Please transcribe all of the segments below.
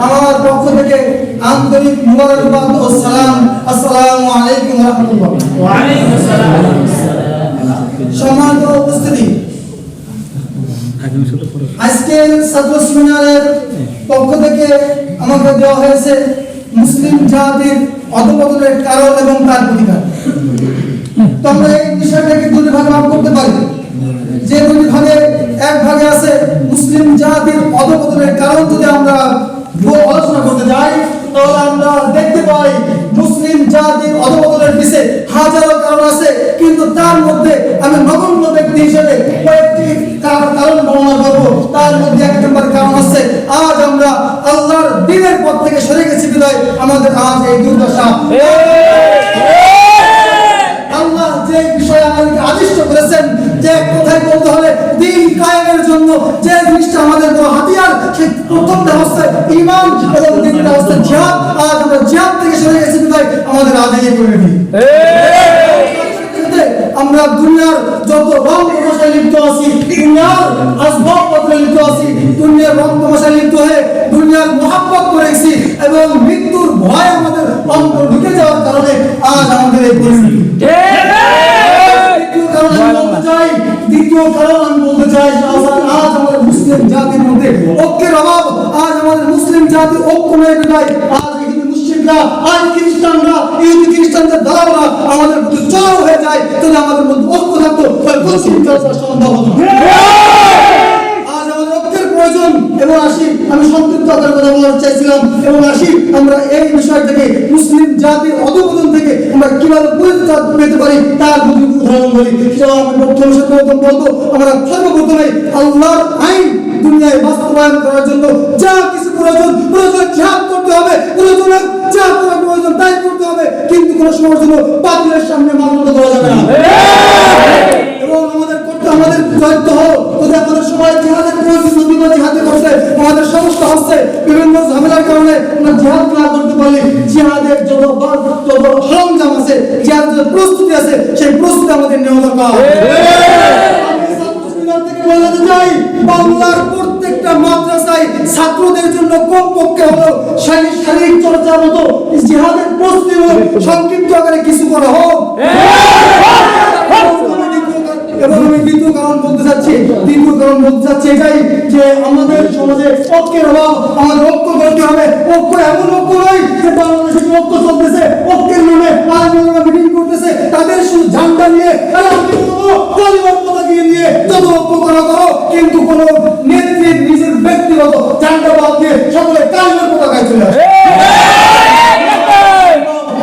আমার পক্ষ থেকে আন্তরিক মুবারকবাদ ও সালাম। আসসালামু আলাইকুম ওয়া রাহমাতুল্লাহ। ওয়া আলাইকুম আসসালাম। সম্মানিত উপস্থিতি, আজকের ছাত্র সেমিনারের পক্ষ থেকে আমাকে দেওয়া হয়েছে মুসলিম জাতির অধঃপতনের কারণ এবং তার প্রতিকার। তো আমরা এই বিষয়টাকে দুই ভাগে ভাগ করতে পারি। যে দুই ভাগে, এক ভাগে আছে মুসলিম জাতির অধঃপতনের কারণ। যদি আমরা আলোচনা করতে যাই তাহলে আমরা দেখতে পাই মুসলিম জাতির অধঃপতনের পিছে হাজারো কারণ আছে, কিন্তু তার মধ্যে আমি নগণ্য ব্যক্তি হিসেবে কয়েকটি কারণ বর্ণনা করব। তার মধ্যে এক নম্বর কারণ আছে আজ আমরা আল্লাহর দ্বীনের পথ থেকে সরে গেছি বিধায় আমাদের আজ এই দুর্দশা। আল্লাহ যে বিষয়ে আমাদেরকে আদিষ্ট করেছেন যে কোথায় বলতে হলে দ্বীন কায়েমের জন্য যে জিনিসটা আমাদের বড় হাতিয়ার, সেই প্রথমটা হচ্ছে ঈমান এবং দ্বিতীয়টা হচ্ছে জিহাদ। আজ আমরা জিহাদ থেকে সরে গেছি বিধায় আমাদের আজ এই পরিণতি। আমরা দুনিয়ার যত রং তামাশায় লিপ্ত আছি, দুনিয়ার আসবাবপত্রে লিপ্ত আছি, দুনিয়ার রং তামাশায় লিপ্ত হয়ে দুনিয়ার মহাব্বত করেছি এবং মৃত্যুর ভয় আমাদের অন্তর ঢুকে যাওয়ার কারণে আজ আমাদের এই পরিণতি। দ্বিতীয় কারণ আমি বলতে চাই আজ আমাদের মুসলিম জাতির মধ্যে ঐক্যের অভাব। আজ আমাদের মুসলিম জাতি ঐক্য নেই বিধায় আজ মুসলিমরা, আজ খ্রিস্টানরা, ইহুদি খ্রিস্টানদের দালালরা আমাদের প্রতি চড়াও হয়ে যায়। যদি আমাদের মধ্যে ঐক্য থাকতো তাহলে মুসলিম চর্চা সম্ভব হতো না। আজ আমাদের ঐক্যের প্রয়োজন। এবং আসি, আমি সংক্ষিপ্ততার কথা বলতে চাইছিলাম, এবং আসি আমরা এই বিষয় থেকে মুসলিম জাতির অধঃপতন থেকে আমরা কিভাবে পরিত্রাণ পেতে পারি তার দুটি উদাহরণ বলি। সেটা আমি প্রথম বলবো, আমরা সর্বপ্রথমে আল্লাহর আইন দুনিয়ায় বাস্তবায়ন করার জন্য যা কিছু প্রয়োজন জিহাদ করতে হবে, প্রয়োজনে যা করার প্রয়োজন তাই করতে হবে, কিন্তু কোনো সময়ের জন্য বাতিলের সামনে মাথা নত করা যাবে না। এবং আমাদের দায়িত্ব হলো যদি আমাদের সবাই জিহাদের প্রয়োজন নদী বা জিহাদে করতে আমাদের সমস্যা হচ্ছে বিভিন্ন ঝামেলার কারণে আমরা জিহাদ না করতে পারলে জিহাদের যত সরঞ্জাম আছে, জিহাদের যত প্রস্তুতি আছে, সেই প্রস্তুতি আমাদের নেওয়া দরকার। বলতে চাই বাংলার প্রত্যেকটা মাদ্রাসায় ছাত্রদের জন্য কমপক্ষে হলো শারীরিক চর্চার মতো জিহাদের প্রস্তুতি সংক্ষিপ্ত আকারে কিছু করা হোক। এবং আমি দ্বিতীয় কারণ বলতে চাচ্ছি এটাই যে আমাদের সমাজে ঐক্যের অভাব। আমাদের ঐক্য করতে হবে। ঐক্য এমন ঐক্য নয় যে বাংলাদেশে ঐক্য চলতেছে, ঐক্যের নামে মিটিং করতেছে, তাদের শুধু ঝান্ডা নিয়ে পরিবার পতাকা নিয়ে যত ঐক্য করা করো, কিন্তু কোন নেত্রীর নিজের ব্যক্তিগত ঝান্ডা বাদ দিয়ে সকলে কালিমার পতাকায় চলে আসে।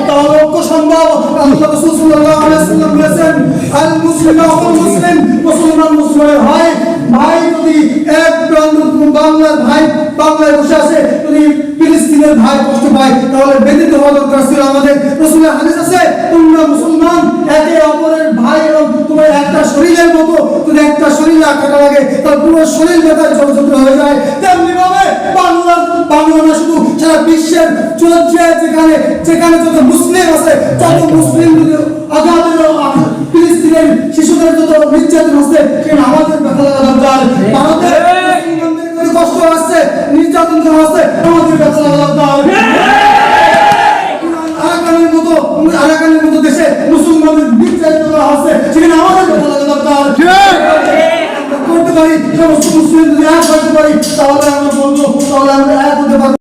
তাহলে ঐক্য সম্ভব। আল্লাহ রাসূল সাল্লাল্লাহু আলাইহি ওয়াসাল্লাম বলেছেন, আল মুসলিমু আখুল মুসলিম, মুসলমান মুসলিমের ভাই। ভাই যদি এক বাংলার ভাই বাংলায় বসে আছে, যদি ফিলিস্তিনের ভাই কষ্ট পায় তাহলে ব্যতীত হওয়া দরকার ছিল আমাদের। রাসূলের হাদিস আছে, তোমরা মুসলমান একে অপরের ভাই এবং তোমার একটা শরীরের মতো। যদি একটা শরীরে আঘাত লাগে তাহলে পুরো শরীর ব্যথায় জর্জরিত হয়ে যায়। তেমনি ভাবে বাংলা না শুধু সারা বিশ্বের যেখানে যত মুসলিম আছে, যত মুসলিম আঘাত ফিলিস্তিনের শিশুদের যত নির্যাতন হচ্ছে সেখানে আমাদের ব্যথা লাগা দরকার। ভারতের মুসলমানদের কষ্ট আসছে, নির্যাতন করা হচ্ছে, আমাদের ব্যথা লাগা দরকার। আরাকানের মতো দেশে মুসলমানদের নির্যাতন করা হচ্ছে, সেখানে আমাদের ব্যথা লাগা দরকার। করতে পারি সমস্ত মুসলিম যদি এক করতে পারি তাহলে আমরা বলবো, তাহলে আমরা এক হতে পারবো।